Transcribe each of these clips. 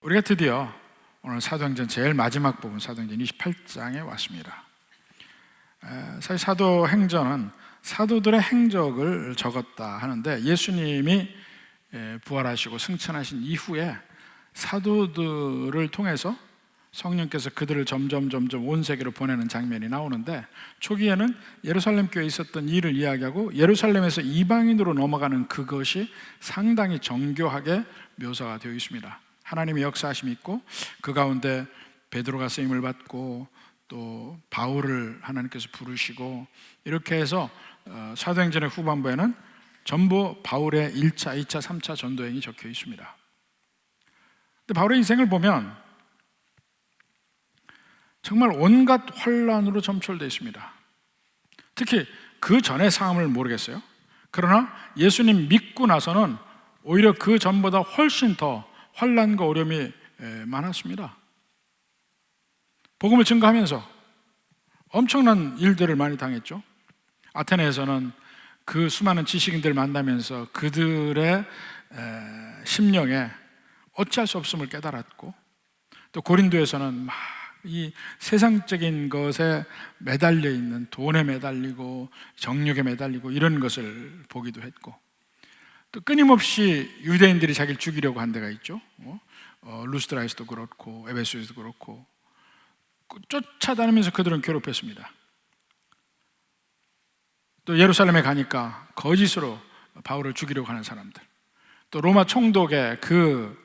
우리가 드디어 오늘 사도행전 제일 마지막 부분 사도행전 28장에 왔습니다. 사실 사도행전은 사도들의 행적을 적었다 하는데, 예수님이 부활하시고 승천하신 이후에 사도들을 통해서 성령께서 그들을 점점 온 세계로 보내는 장면이 나오는데, 초기에는 예루살렘 교회에 있었던 일을 이야기하고 예루살렘에서 이방인으로 넘어가는 그것이 상당히 정교하게 묘사가 되어 있습니다. 하나님의 역사하심이 있고 그 가운데 베드로가 쓰임을 받고 또 바울을 하나님께서 부르시고, 이렇게 해서 사도행전의 후반부에는 전부 바울의 1차, 2차, 3차 전도행이 적혀 있습니다. 근데 바울의 인생을 보면 정말 온갖 환란으로 점철되어 있습니다. 특히 그 전의 상황을 모르겠어요. 그러나 예수님 믿고 나서는 오히려 그 전보다 훨씬 더 환란과 어려움이 많았습니다. 복음을 증거하면서 엄청난 일들을 많이 당했죠. 아테네에서는 그 수많은 지식인들을 만나면서 그들의 심령에 어찌할 수 없음을 깨달았고, 또 고린도에서는 막 이 세상적인 것에 매달려 있는, 돈에 매달리고 정욕에 매달리고 이런 것을 보기도 했고, 또 끊임없이 유대인들이 자기를 죽이려고 한 데가 있죠. 루스드라에서도 그렇고 에베소에서도 그렇고 쫓아다니면서 그들은 괴롭혔습니다. 또 예루살렘에 가니까 거짓으로 바울을 죽이려고 하는 사람들, 또 로마 총독의 그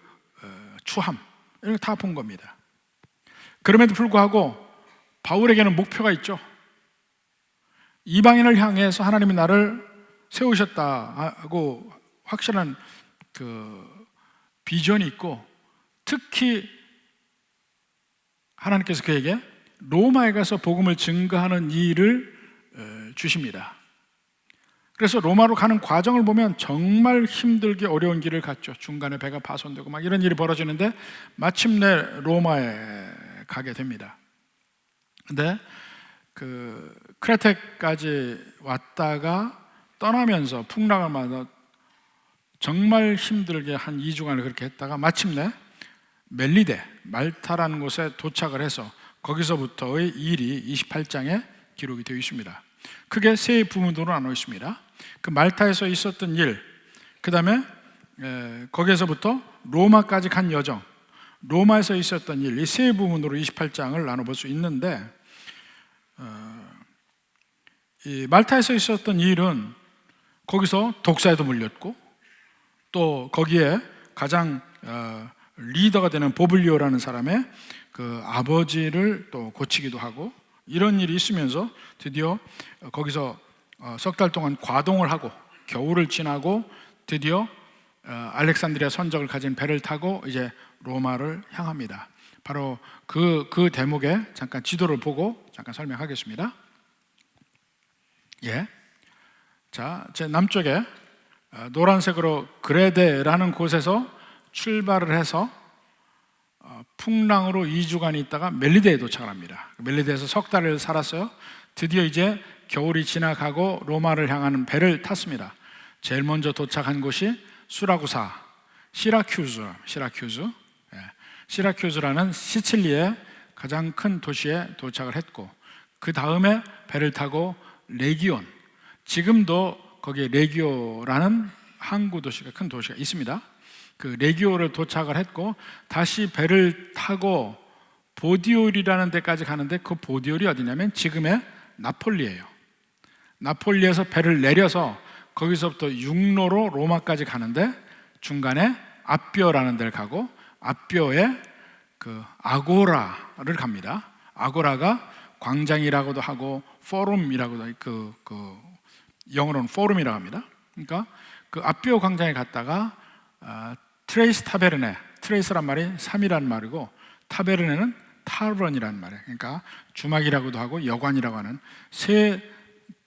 추함, 이런 거 다 본 겁니다. 그럼에도 불구하고 바울에게는 목표가 있죠. 이방인을 향해서 하나님이 나를 세우셨다 하고 확실한 그 비전이 있고, 특히 하나님께서 그에게 로마에 가서 복음을 증거하는 일을 주십니다. 그래서 로마로 가는 과정을 보면 정말 힘들게 어려운 길을 갔죠. 중간에 배가 파손되고 막 이런 일이 벌어지는데 마침내 로마에 가게 됩니다. 근데 그 크레테까지 왔다가 떠나면서 풍랑을 맞아 정말 힘들게 한 2주간을 그렇게 했다가 마침내 멜리데, 말타라는 곳에 도착을 해서 거기서부터의 일이 28장에 기록이 되어 있습니다. 크게 세 부분으로 나눠 있습니다. 그 말타에서 있었던 일, 그 다음에 거기에서부터 로마까지 간 여정, 로마에서 있었던 일, 이 세 부분으로 28장을 나눠볼 수 있는데, 이 말타에서 있었던 일은 거기서 독사에도 물렸고, 또 거기에 가장 리더가 되는 보블리오라는 사람의 그 아버지를 또 고치기도 하고, 이런 일이 있으면서 드디어 거기서 석 달 동안 과동을 하고 겨울을 지나고 드디어 알렉산드리아 선적을 가진 배를 타고 이제 로마를 향합니다. 바로 그 대목에 잠깐 지도를 보고 잠깐 설명하겠습니다. 자, 제 남쪽에 노란색으로 그레데라는 곳에서 출발을 해서 풍랑으로 2주간 있다가 멜리데에 도착을 합니다. 멜리데에서 석 달을 살았어요. 드디어 이제 겨울이 지나가고 로마를 향하는 배를 탔습니다. 제일 먼저 도착한 곳이 수라구사, 시라큐즈라는 시칠리의 가장 큰 도시에 도착을 했고, 그 다음에 배를 타고 레기온, 지금도 거기에 레기오라는 항구 도시가, 큰 도시가 있습니다. 그 레기오를 도착을 했고, 다시 배를 타고 보디올이라는 데까지 가는데, 그 보디올이 어디냐면 지금의 나폴리예요. 나폴리에서 배를 내려서 거기서부터 육로로 로마까지 가는데 중간에 아비오라는 데를 가고, 아비오에 그 아고라를 갑니다. 아고라가 광장이라고도 하고 포럼이라고도, 그 영어로는 포럼이라고 합니다. 그러니까 그 아비오 광장에 갔다가 트레이스 타베르네, 트레이스란 말이 3이라는 말이고 타베르네는 타번이라는 말이에요. 그러니까 주막이라고도 하고 여관이라고 하는 세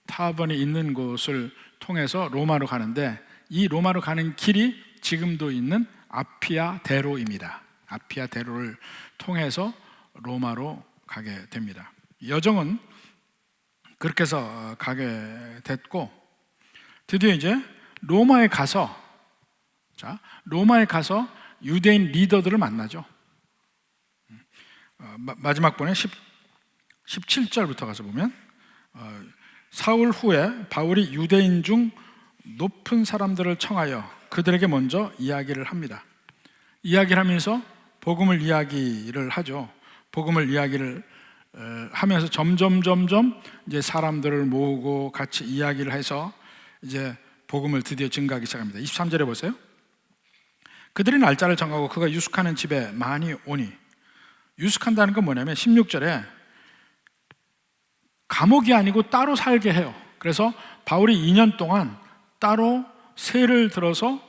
타번이 있는 곳을 통해서 로마로 가는데, 이 로마로 가는 길이 지금도 있는 아피아 대로입니다. 아피아 대로를 통해서 로마로 가게 됩니다. 여정은 그렇게 해서 가게 됐고, 드디어 이제 로마에 가서 유대인 리더들을 만나죠. 마지막 본에 17절부터 가서 보면 사울 후에 바울이 유대인 중 높은 사람들을 청하여 그들에게 먼저 이야기를 합니다. 이야기를 하면서 복음을 이야기를 하죠. 복음을 이야기를 하면서 점점 이제 사람들을 모으고 같이 이야기를 해서 이제 복음을 드디어 증가하기 시작합니다. 23절에 보세요. 그들이 날짜를 정하고 그가 유숙하는 집에 많이 오니, 유숙한다는 건 뭐냐면 16절에 감옥이 아니고 따로 살게 해요. 그래서 바울이 2년 동안 따로 세를 들어서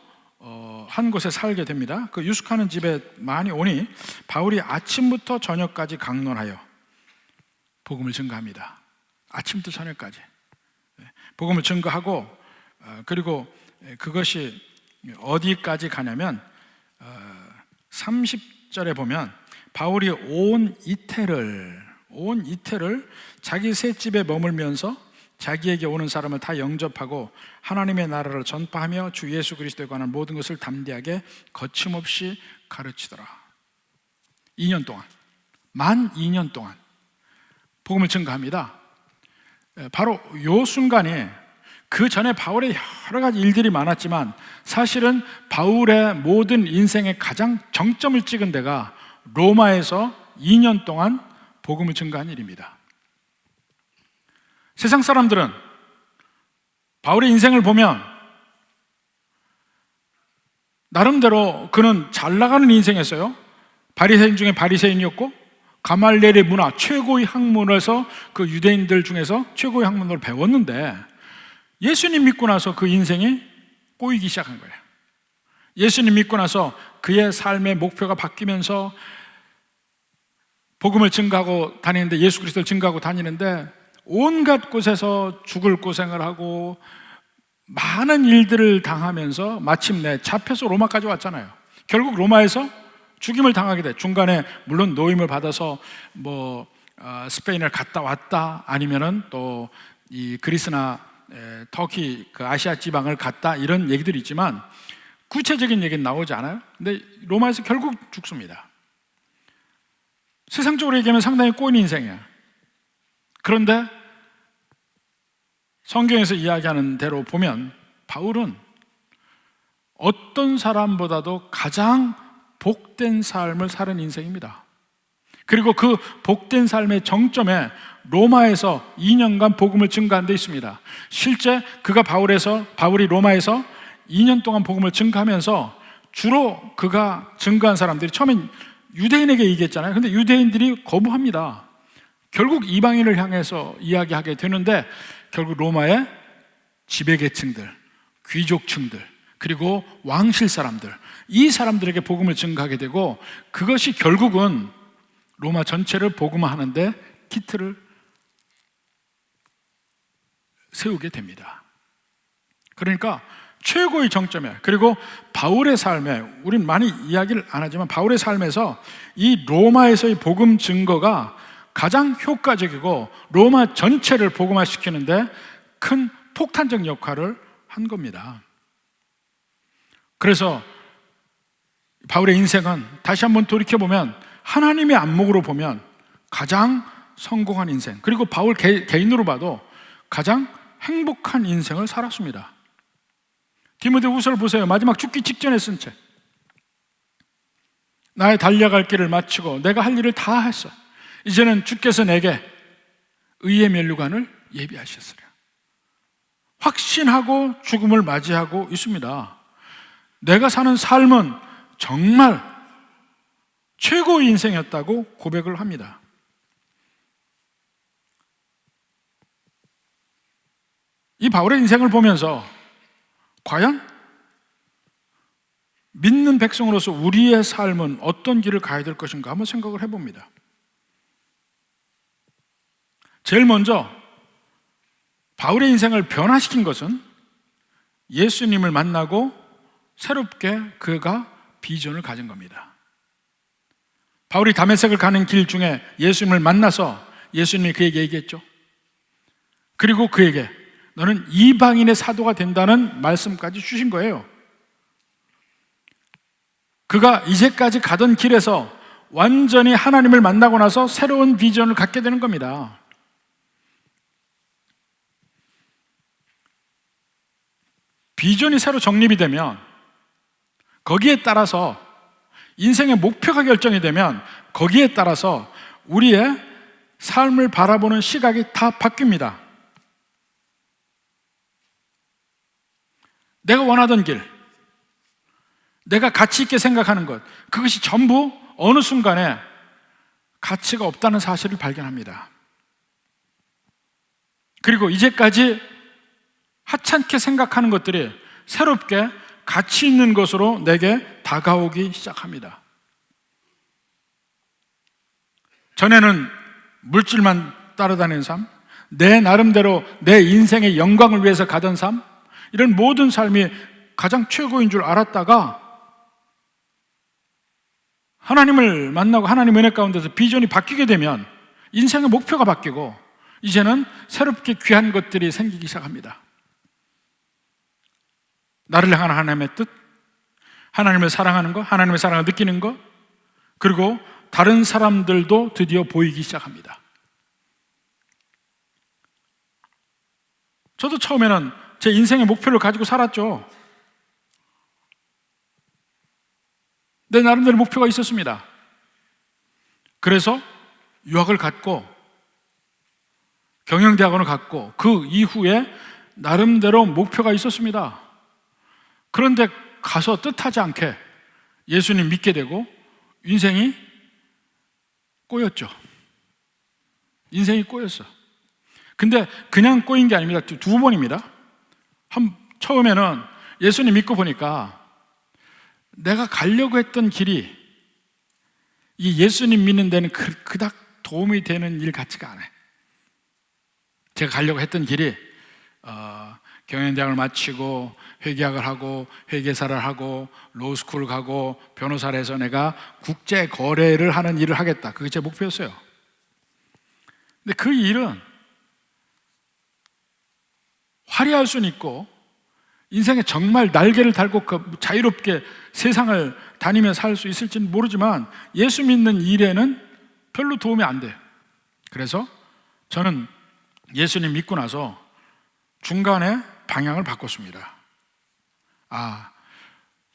한 곳에 살게 됩니다. 그 유숙하는 집에 많이 오니 바울이 아침부터 저녁까지 강론하여 복음을 증거합니다. 아침부터 저녁까지 복음을 증거하고, 그리고 그것이 어디까지 가냐면 30절에 보면 바울이 온 이태를 자기 셋집에 머물면서 자기에게 오는 사람을 다 영접하고 하나님의 나라를 전파하며 주 예수 그리스도에 관한 모든 것을 담대하게 거침없이 가르치더라. 2년 동안, 만 2년 동안 복음을 증거합니다. 바로 이 순간이, 그 전에 바울의 여러 가지 일들이 많았지만 사실은 바울의 모든 인생의 가장 정점을 찍은 데가 로마에서 2년 동안 복음을 증거한 일입니다. 세상 사람들은 바울의 인생을 보면 나름대로 그는 잘 나가는 인생이었어요. 바리새인 중에 바리새인이었고 가말리엘의 문화, 최고의 학문에서 그 유대인들 중에서 최고의 학문을 배웠는데 예수님 믿고 나서 그 인생이 꼬이기 시작한 거예요. 예수님 믿고 나서 그의 삶의 목표가 바뀌면서 복음을 증거하고 다니는데, 예수 그리스도를 증거하고 다니는데 온갖 곳에서 죽을 고생을 하고 많은 일들을 당하면서 마침내 잡혀서 로마까지 왔잖아요. 결국 로마에서 죽임을 당하게 돼. 중간에 물론 노임을 받아서 스페인을 갔다 왔다, 아니면은 또 이 그리스나 터키 그 아시아 지방을 갔다, 이런 얘기들이 있지만 구체적인 얘기는 나오지 않아요. 근데 로마에서 결국 죽습니다. 세상적으로 얘기하면 상당히 꼬인 인생이야. 그런데 성경에서 이야기하는 대로 보면 바울은 어떤 사람보다도 가장 복된 삶을 사는 인생입니다. 그리고 그 복된 삶의 정점에 로마에서 2년간 복음을 증거한 데 있습니다. 실제 그가 바울이 로마에서 2년 동안 복음을 증거하면서 주로 그가 증거한 사람들이 처음엔 유대인에게 얘기했잖아요. 근데 유대인들이 거부합니다. 결국 이방인을 향해서 이야기하게 되는데 결국 로마의 지배계층들, 귀족층들, 그리고 왕실 사람들, 이 사람들에게 복음을 증거하게 되고, 그것이 결국은 로마 전체를 복음화하는데 기틀을 세우게 됩니다. 그러니까 최고의 정점에, 그리고 바울의 삶에, 우린 많이 이야기를 안 하지만 바울의 삶에서 이 로마에서의 복음 증거가 가장 효과적이고 로마 전체를 복음화시키는데 큰 폭탄적 역할을 한 겁니다. 그래서 바울의 인생은 다시 한번 돌이켜보면 하나님의 안목으로 보면 가장 성공한 인생, 그리고 바울 개인으로 봐도 가장 행복한 인생을 살았습니다. 디모데후서를 보세요. 마지막 죽기 직전에 쓴 책. 나의 달려갈 길을 마치고 내가 할 일을 다 했어. 이제는 주께서 내게 의의 면류관을 예비하셨으리라. 확신하고 죽음을 맞이하고 있습니다. 내가 사는 삶은 정말 최고의 인생이었다고 고백을 합니다. 이 바울의 인생을 보면서 과연 믿는 백성으로서 우리의 삶은 어떤 길을 가야 될 것인가 한번 생각을 해봅니다. 제일 먼저 바울의 인생을 변화시킨 것은 예수님을 만나고 새롭게 그가 비전을 가진 겁니다. 바울이 다메섹을 가는 길 중에 예수님을 만나서 예수님이 그에게 얘기했죠. 그리고 그에게 너는 이방인의 사도가 된다는 말씀까지 주신 거예요. 그가 이제까지 가던 길에서 완전히 하나님을 만나고 나서 새로운 비전을 갖게 되는 겁니다. 비전이 새로 정립이 되면 거기에 따라서 인생의 목표가 결정이 되면 거기에 따라서 우리의 삶을 바라보는 시각이 다 바뀝니다. 내가 원하던 길, 내가 가치 있게 생각하는 것, 그것이 전부 어느 순간에 가치가 없다는 사실을 발견합니다. 그리고 이제까지 하찮게 생각하는 것들이 새롭게 가치 있는 것으로 내게 다가오기 시작합니다. 전에는 물질만 따라다니는 삶, 내 나름대로 내 인생의 영광을 위해서 가던 삶, 이런 모든 삶이 가장 최고인 줄 알았다가 하나님을 만나고 하나님 은혜 가운데서 비전이 바뀌게 되면 인생의 목표가 바뀌고 이제는 새롭게 귀한 것들이 생기기 시작합니다. 나를 향한 하나님의 뜻, 하나님을 사랑하는 것, 하나님의 사랑을 느끼는 것, 그리고 다른 사람들도 드디어 보이기 시작합니다. 저도 처음에는 제 인생의 목표를 가지고 살았죠. 내 나름대로 목표가 있었습니다. 그래서 유학을 갔고 경영대학원을 갔고 그 이후에 나름대로 목표가 있었습니다. 그런데 가서 뜻하지 않게 예수님 믿게 되고 인생이 꼬였죠. 인생이 꼬였어. 근데 그냥 꼬인 게 아닙니다. 두 번입니다. 처음에는 예수님 믿고 보니까 내가 가려고 했던 길이 이 예수님 믿는 데는 그닥 도움이 되는 일 같지가 않아요. 제가 가려고 했던 길이 경영대학을 마치고 회계학을 하고 회계사를 하고 로스쿨을 가고 변호사를 해서 내가 국제 거래를 하는 일을 하겠다. 그게 제 목표였어요. 근데 그 일은 화려할 수는 있고 인생에 정말 날개를 달고 자유롭게 세상을 다니며 살 수 있을지는 모르지만 예수 믿는 일에는 별로 도움이 안 돼요. 그래서 저는 예수님 믿고 나서 중간에 방향을 바꿨습니다.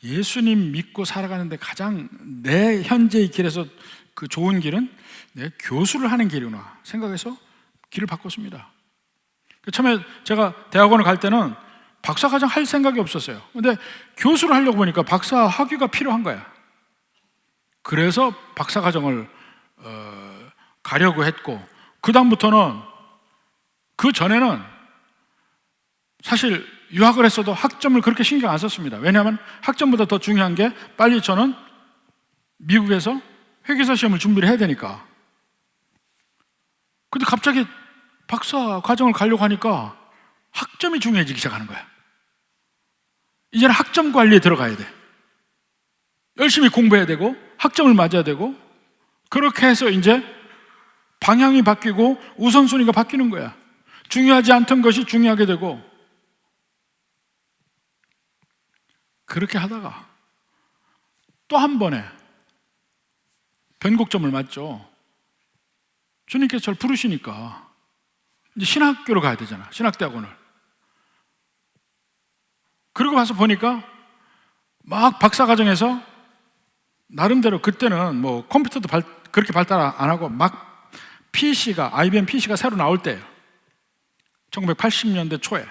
예수님 믿고 살아가는데 가장 내 현재의 길에서 그 좋은 길은 내 교수를 하는 길이구나 생각해서 길을 바꿨습니다. 처음에 제가 대학원을 갈 때는 박사과정 할 생각이 없었어요. 근데 교수를 하려고 보니까 박사 학위가 필요한 거야. 그래서 박사과정을 가려고 했고, 그 다음부터는, 그 전에는 사실 유학을 했어도 학점을 그렇게 신경 안 썼습니다. 왜냐하면 학점보다 더 중요한 게 빨리 저는 미국에서 회계사 시험을 준비를 해야 되니까. 근데 갑자기 박사 과정을 가려고 하니까 학점이 중요해지기 시작하는 거야. 이제는 학점 관리에 들어가야 돼. 열심히 공부해야 되고 학점을 맞아야 되고, 그렇게 해서 이제 방향이 바뀌고 우선순위가 바뀌는 거야. 중요하지 않던 것이 중요하게 되고, 그렇게 하다가 또 한 번에 변곡점을 맞죠. 주님께서 저를 부르시니까 이제 신학교로 가야 되잖아. 신학대학원을. 그러고 와서 보니까 막 박사과정에서 나름대로, 그때는 뭐 컴퓨터도 그렇게 발달 안 하고 막 IBM PC가 새로 나올 때예요. 1980년대 초에.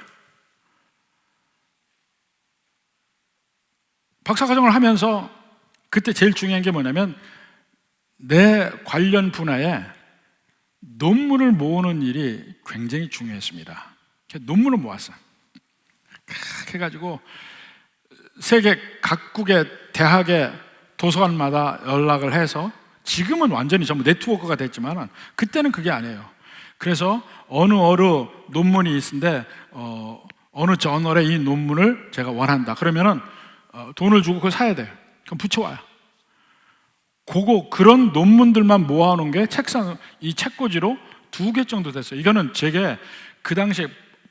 박사과정을 하면서 그때 제일 중요한 게 뭐냐면 내 관련 분야에 논문을 모으는 일이 굉장히 중요했습니다. 논문을 모았어요. 해가지고 세계 각국의 대학의 도서관마다 연락을 해서, 지금은 완전히 전부 네트워크가 됐지만 그때는 그게 아니에요. 그래서 어느 논문이 있는데 어느 저널에 이 논문을 제가 원한다. 그러면은 돈을 주고 그걸 사야 돼요. 그럼 붙여와요. 그런 논문들만 모아놓은 게 이 책꽂이로 2개 정도 됐어요. 이거는 제게 그 당시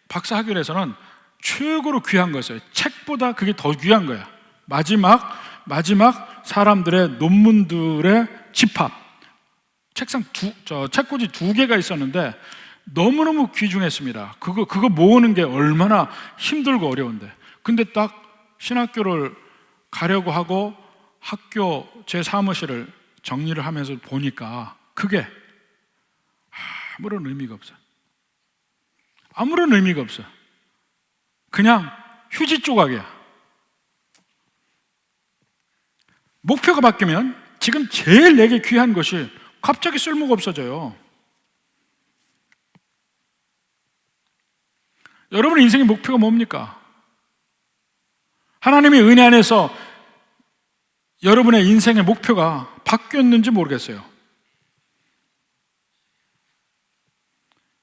박사학위에서는 최고로 귀한 거였어요. 책보다 그게 더 귀한 거야. 마지막 사람들의 논문들의 집합, 책꽂이 2개가 있었는데 너무너무 귀중했습니다. 그거 모으는 게 얼마나 힘들고 어려운데. 근데 딱 신학교를 가려고 하고 학교 제 사무실을 정리를 하면서 보니까 그게 아무런 의미가 없어요. 아무런 의미가 없어요. 그냥 휴지 조각이야. 목표가 바뀌면 지금 제일 내게 귀한 것이 갑자기 쓸모가 없어져요. 여러분의 인생의 목표가 뭡니까? 하나님의 은혜 안에서 여러분의 인생의 목표가 바뀌었는지 모르겠어요.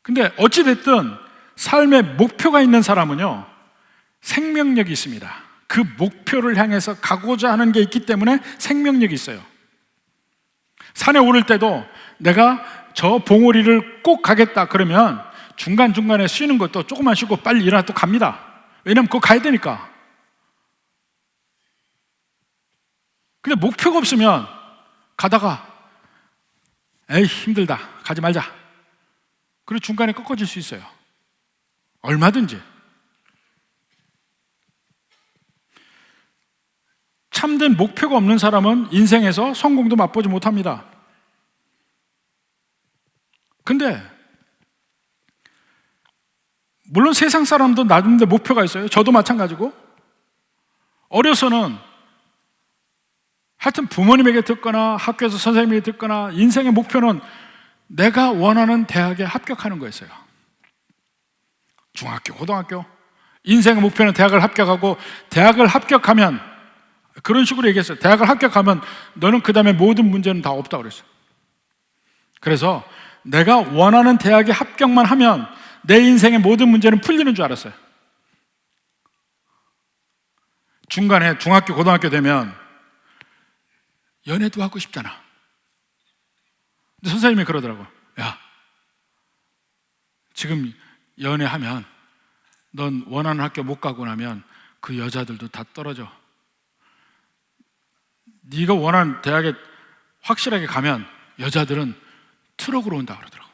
근데 어찌됐든 삶의 목표가 있는 사람은요, 생명력이 있습니다. 그 목표를 향해서 가고자 하는 게 있기 때문에 생명력이 있어요. 산에 오를 때도 내가 저 봉우리를 꼭 가겠다 그러면 중간중간에 쉬는 것도 조금만 쉬고 빨리 일어나 또 갑니다. 왜냐면 그거 가야 되니까. 근데 목표가 없으면 가다가 에이 힘들다 가지 말자, 그리고 중간에 꺾어질 수 있어요. 얼마든지. 참된 목표가 없는 사람은 인생에서 성공도 맛보지 못합니다. 근데 물론 세상 사람도 나름대로 목표가 있어요. 저도 마찬가지고. 어려서는 하여튼 부모님에게 듣거나 학교에서 선생님에게 듣거나 인생의 목표는 내가 원하는 대학에 합격하는 거였어요. 중학교, 고등학교. 인생의 목표는 대학을 합격하고, 대학을 합격하면, 그런 식으로 얘기했어요. 대학을 합격하면 너는 그 다음에 모든 문제는 다 없다고 그랬어요. 그래서 내가 원하는 대학에 합격만 하면 내 인생의 모든 문제는 풀리는 줄 알았어요. 중간에 중학교, 고등학교 되면 연애도 하고 싶잖아. 근데 선생님이 그러더라고요. 야, 지금 연애하면 넌 원하는 학교 못 가고 나면 그 여자들도 다 떨어져. 네가 원하는 대학에 확실하게 가면 여자들은 트럭으로 온다 그러더라고.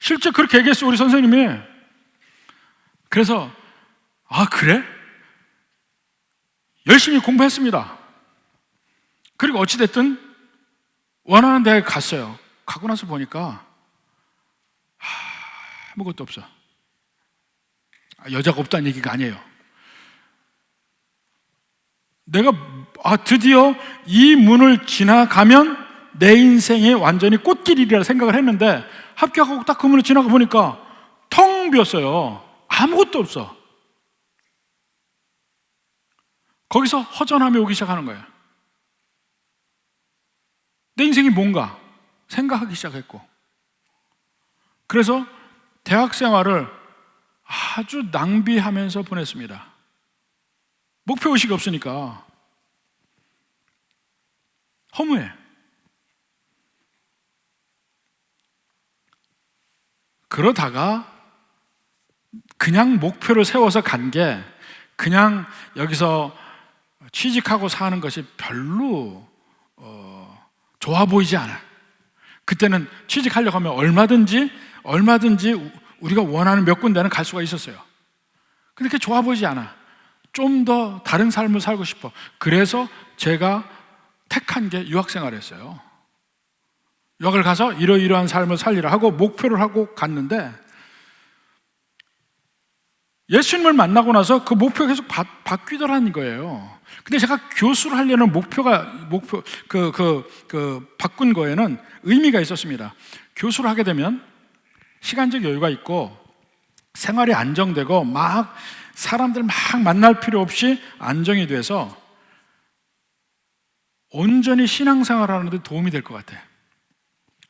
실제 그렇게 얘기했어요, 우리 선생님이. 그래서 아 그래? 열심히 공부했습니다. 그리고 어찌됐든 원하는 대학에 갔어요. 가고 나서 보니까 아무것도 없어. 여자가 없다는 얘기가 아니에요. 내가 드디어 이 문을 지나가면 내 인생이 완전히 꽃길이라 생각을 했는데 합격하고 딱 그 문을 지나가 보니까 텅 비었어요. 아무것도 없어. 거기서 허전함이 오기 시작하는 거예요. 내 인생이 뭔가 생각하기 시작했고, 그래서 대학 생활을 아주 낭비하면서 보냈습니다. 목표의식이 없으니까 허무해. 그러다가 그냥 목표를 세워서 간 게 그냥 여기서 취직하고 사는 것이 별로 좋아 보이지 않아. 그때는 취직하려고 하면 얼마든지 우리가 원하는 몇 군데는 갈 수가 있었어요. 근데 그게 좋아 보이지 않아. 좀 더 다른 삶을 살고 싶어. 그래서 제가 택한 게 유학생활이었어요. 유학을 가서 이러이러한 삶을 살리라 하고 목표를 하고 갔는데, 예수님을 만나고 나서 그 목표가 계속 바뀌더라는 거예요. 근데 제가 교수를 하려는 바꾼 거에는 의미가 있었습니다. 교수를 하게 되면 시간적 여유가 있고 생활이 안정되고 막 사람들 막 만날 필요 없이 안정이 돼서 온전히 신앙생활 하는 데 도움이 될 것 같아요.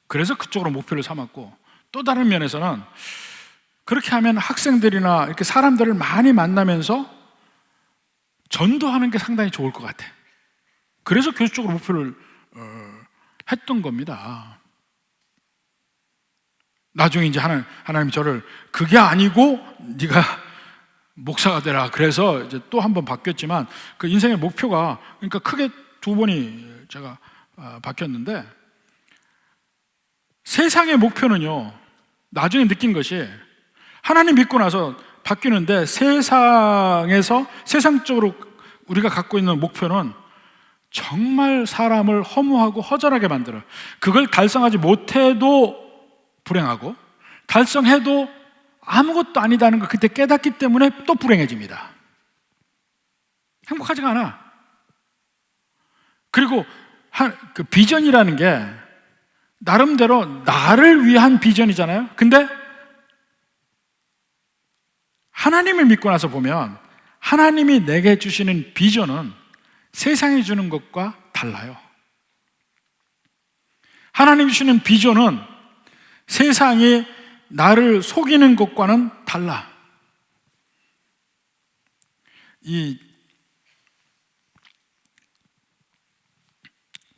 그래서 그쪽으로 목표를 삼았고, 또 다른 면에서는 그렇게 하면 학생들이나 이렇게 사람들을 많이 만나면서 전도하는 게 상당히 좋을 것 같아. 그래서 교수 쪽으로 목표를 했던 겁니다. 나중에 이제 하나님이 저를 그게 아니고 네가 목사가 되라 그래서 이제 또 한 번 바뀌었지만, 그 인생의 목표가 그러니까 크게 두 번이 제가 바뀌었는데, 세상의 목표는요, 나중에 느낀 것이 하나님 믿고 나서 바뀌는데, 세상적으로 우리가 갖고 있는 목표는 정말 사람을 허무하고 허전하게 만들어요. 그걸 달성하지 못해도 불행하고, 달성해도 아무것도 아니다는 걸 그때 깨닫기 때문에 또 불행해집니다. 행복하지가 않아. 그리고 그 비전이라는 게 나름대로 나를 위한 비전이잖아요. 근데 하나님을 믿고 나서 보면 하나님이 내게 주시는 비전은 세상이 주는 것과 달라요. 하나님이 주시는 비전은 세상이 나를 속이는 것과는 달라. 이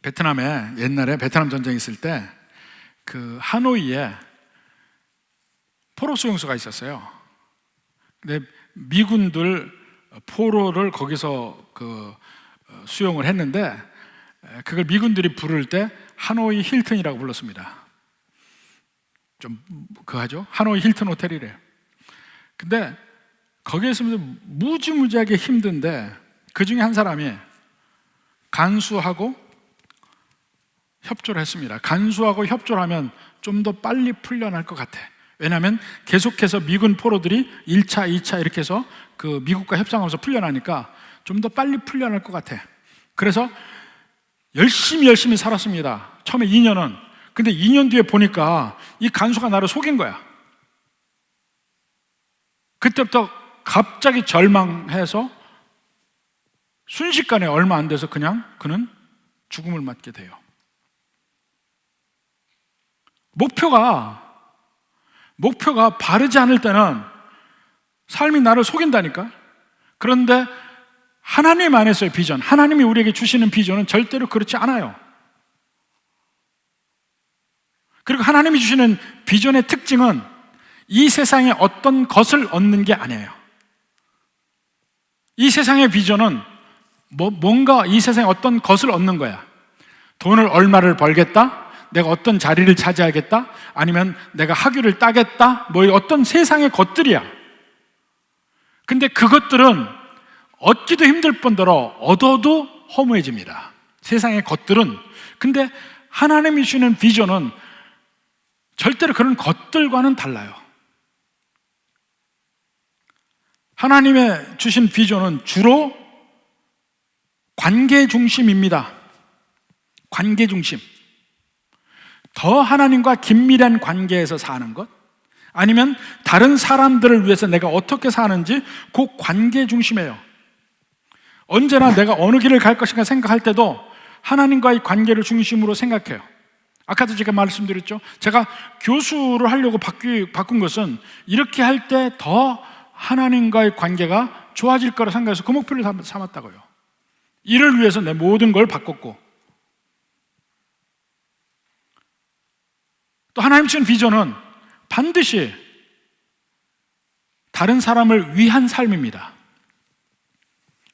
베트남에 옛날에 베트남 전쟁이 있을 때 그 하노이에 포로 수용소가 있었어요. 근데 미군들 포로를 거기서 수용을 했는데, 그걸 미군들이 부를 때 하노이 힐튼이라고 불렀습니다. 좀 하죠? 하노이 힐튼 호텔이래요. 근데 거기에 있으면서 무지무지하게 힘든데, 그 중에 한 사람이 간수하고 협조를 했습니다. 간수하고 협조를 하면 좀 더 빨리 풀려날 것 같아. 왜냐하면 계속해서 미군 포로들이 1차, 2차 이렇게 해서 그 미국과 협상하면서 풀려나니까 좀 더 빨리 풀려날 것 같아. 그래서 열심히 살았습니다. 처음에 2년은. 근데 2년 뒤에 보니까 이 간수가 나를 속인 거야. 그때부터 갑자기 절망해서 순식간에 얼마 안 돼서 그냥 그는 죽음을 맞게 돼요. 목표가 바르지 않을 때는 삶이 나를 속인다니까. 그런데 하나님 안에서의 비전, 하나님이 우리에게 주시는 비전은 절대로 그렇지 않아요. 그리고 하나님이 주시는 비전의 특징은 이 세상에 어떤 것을 얻는 게 아니에요. 이 세상의 비전은 뭔가 이 세상에 어떤 것을 얻는 거야. 돈을 얼마를 벌겠다, 내가 어떤 자리를 차지하겠다, 아니면 내가 학위를 따겠다, 어떤 세상의 것들이야. 근데 그것들은 얻기도 힘들 뿐더러 얻어도 허무해집니다. 세상의 것들은. 근데 하나님이 주시는 비전은 절대로 그런 것들과는 달라요. 하나님의 주신 비전은 주로 관계 중심입니다. 관계 중심. 더 하나님과 긴밀한 관계에서 사는 것, 아니면 다른 사람들을 위해서 내가 어떻게 사는지 그 관계 중심이에요. 언제나 내가 어느 길을 갈 것인가 생각할 때도 하나님과의 관계를 중심으로 생각해요. 아까도 제가 말씀드렸죠. 제가 교수를 하려고 바꾼 것은 이렇게 할 때 더 하나님과의 관계가 좋아질 거라 생각해서 그 목표를 삼았다고요. 이를 위해서 내 모든 걸 바꿨고, 또 하나님 주신 비전은 반드시 다른 사람을 위한 삶입니다.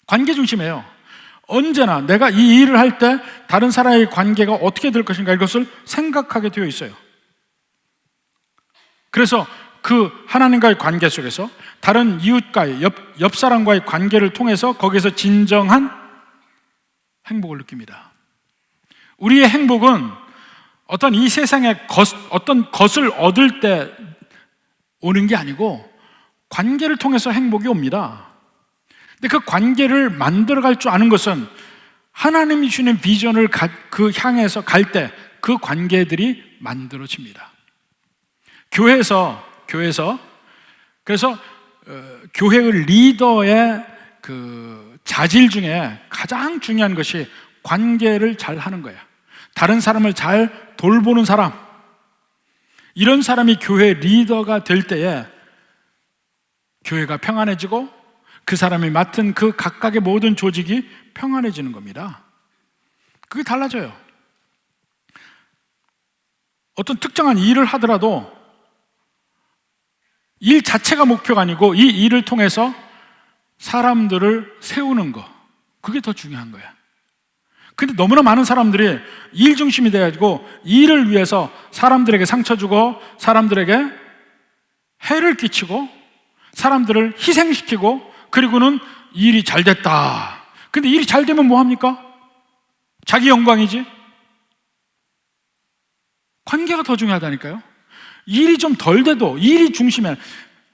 관계 중심이에요. 언제나 내가 이 일을 할 때 다른 사람의 관계가 어떻게 될 것인가, 이것을 생각하게 되어 있어요. 그래서 그 하나님과의 관계 속에서 다른 이웃과의 옆 사람과의 관계를 통해서 거기서 진정한 행복을 느낍니다. 우리의 행복은 어떤 이 세상의 어떤 것을 얻을 때 오는 게 아니고 관계를 통해서 행복이 옵니다. 근데 그 관계를 만들어갈 줄 아는 것은 하나님이 주는 비전을 그 향해서 갈 때 그 관계들이 만들어집니다. 교회에서 그래서 교회의 리더의 그 자질 중에 가장 중요한 것이 관계를 잘 하는 거야. 다른 사람을 잘 돌보는 사람, 이런 사람이 교회 리더가 될 때에 교회가 평안해지고 그 사람이 맡은 그 각각의 모든 조직이 평안해지는 겁니다. 그게 달라져요. 어떤 특정한 일을 하더라도 일 자체가 목표가 아니고 이 일을 통해서 사람들을 세우는 거, 그게 더 중요한 거야. 근데 너무나 많은 사람들이 일 중심이 돼가지고 일을 위해서 사람들에게 상처 주고 사람들에게 해를 끼치고 사람들을 희생시키고 그리고는 일이 잘 됐다. 근데 일이 잘 되면 뭐 합니까? 자기 영광이지. 관계가 더 중요하다니까요. 일이 좀 덜 돼도 일이 중심이야.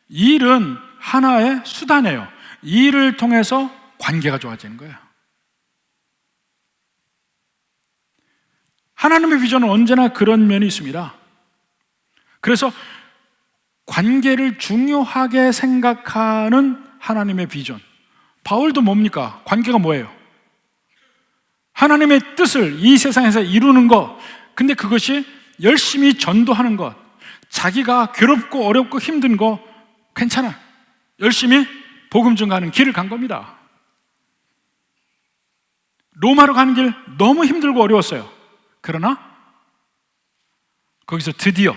일은 하나의 수단이에요. 일을 통해서 관계가 좋아지는 거예요. 하나님의 비전은 언제나 그런 면이 있습니다. 그래서 관계를 중요하게 생각하는 하나님의 비전. 바울도 뭡니까? 관계가 뭐예요? 하나님의 뜻을 이 세상에서 이루는 것. 근데 그것이 열심히 전도하는 것. 자기가 괴롭고 어렵고 힘든 거 괜찮아. 열심히 복음 전가하는 길을 간 겁니다. 로마로 가는 길 너무 힘들고 어려웠어요. 그러나 거기서 드디어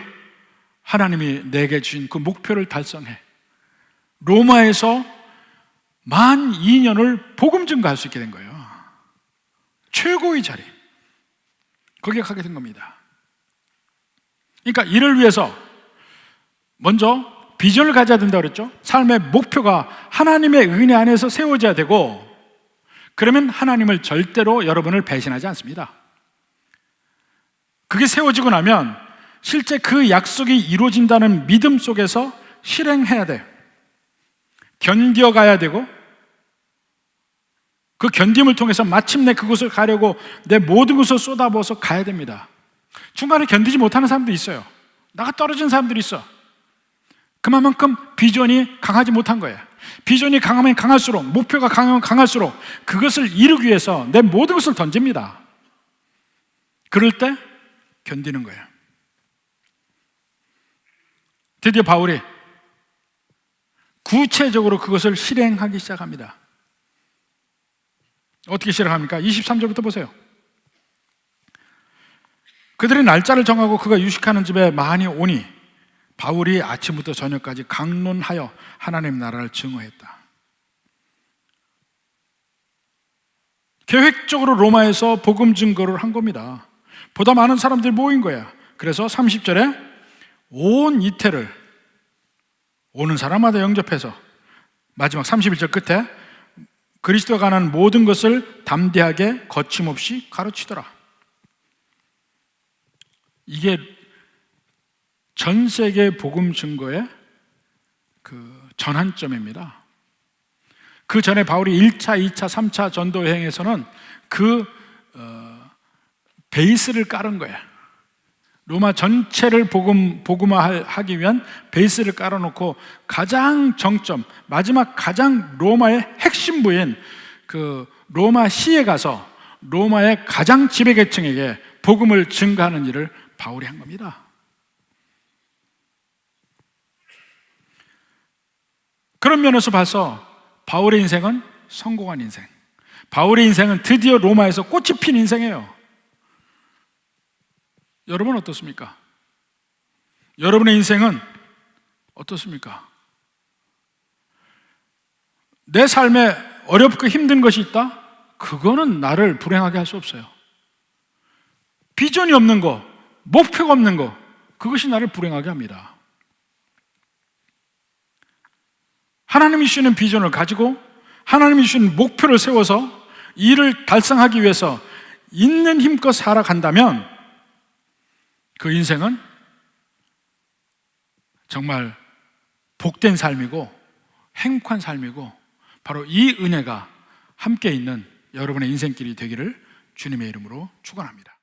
하나님이 내게 주신 그 목표를 달성해 로마에서 만 2년을 복음 전가할 수 있게 된 거예요. 최고의 자리. 거기에 가게 된 겁니다. 그러니까 이를 위해서 먼저 비전을 가져야 된다고 그랬죠. 삶의 목표가 하나님의 은혜 안에서 세워져야 되고, 그러면 하나님을 절대로 여러분을 배신하지 않습니다. 그게 세워지고 나면 실제 그 약속이 이루어진다는 믿음 속에서 실행해야 돼. 견뎌가야 되고, 그 견딤을 통해서 마침내 그곳을 가려고 내 모든 것을 쏟아부어서 가야 됩니다. 중간에 견디지 못하는 사람도 있어요. 나가 떨어진 사람들이 있어. 그만큼 비전이 강하지 못한 거예요. 비전이 강하면 강할수록, 목표가 강하면 강할수록 그것을 이루기 위해서 내 모든 것을 던집니다. 그럴 때 견디는 거예요. 드디어 바울이 구체적으로 그것을 실행하기 시작합니다. 어떻게 실행합니까? 23절부터 보세요. 그들이 날짜를 정하고 그가 유식하는 집에 많이 오니 바울이 아침부터 저녁까지 강론하여 하나님 나라를 증언했다. 계획적으로 로마에서 복음 증거를 한 겁니다. 보다 많은 사람들이 모인 거야. 그래서 30절에 온 이태를 오는 사람마다 영접해서 마지막 31절 끝에 그리스도가 관한 모든 것을 담대하게 거침없이 가르치더라. 이게 전 세계 복음 증거의 그 전환점입니다. 그 전에 바울이 1차, 2차, 3차 전도 여행에서는 그 베이스를 깔은 거야. 로마 전체를 복음화하기 위한 베이스를 깔아놓고 가장 정점, 마지막 가장 로마의 핵심부인 그 로마 시에 가서 로마의 가장 지배계층에게 복음을 증거하는 일을 바울이 한 겁니다. 그런 면에서 봐서 바울의 인생은 성공한 인생, 바울의 인생은 드디어 로마에서 꽃이 핀 인생이에요. 여러분 어떻습니까? 여러분의 인생은 어떻습니까? 내 삶에 어렵고 힘든 것이 있다? 그거는 나를 불행하게 할 수 없어요. 비전이 없는 거, 목표가 없는 거, 그것이 나를 불행하게 합니다. 하나님이 주시는 비전을 가지고 하나님이 주시는 목표를 세워서 이를 달성하기 위해서 있는 힘껏 살아간다면 그 인생은 정말 복된 삶이고 행복한 삶이고 바로 이 은혜가 함께 있는 여러분의 인생길이 되기를 주님의 이름으로 축원합니다.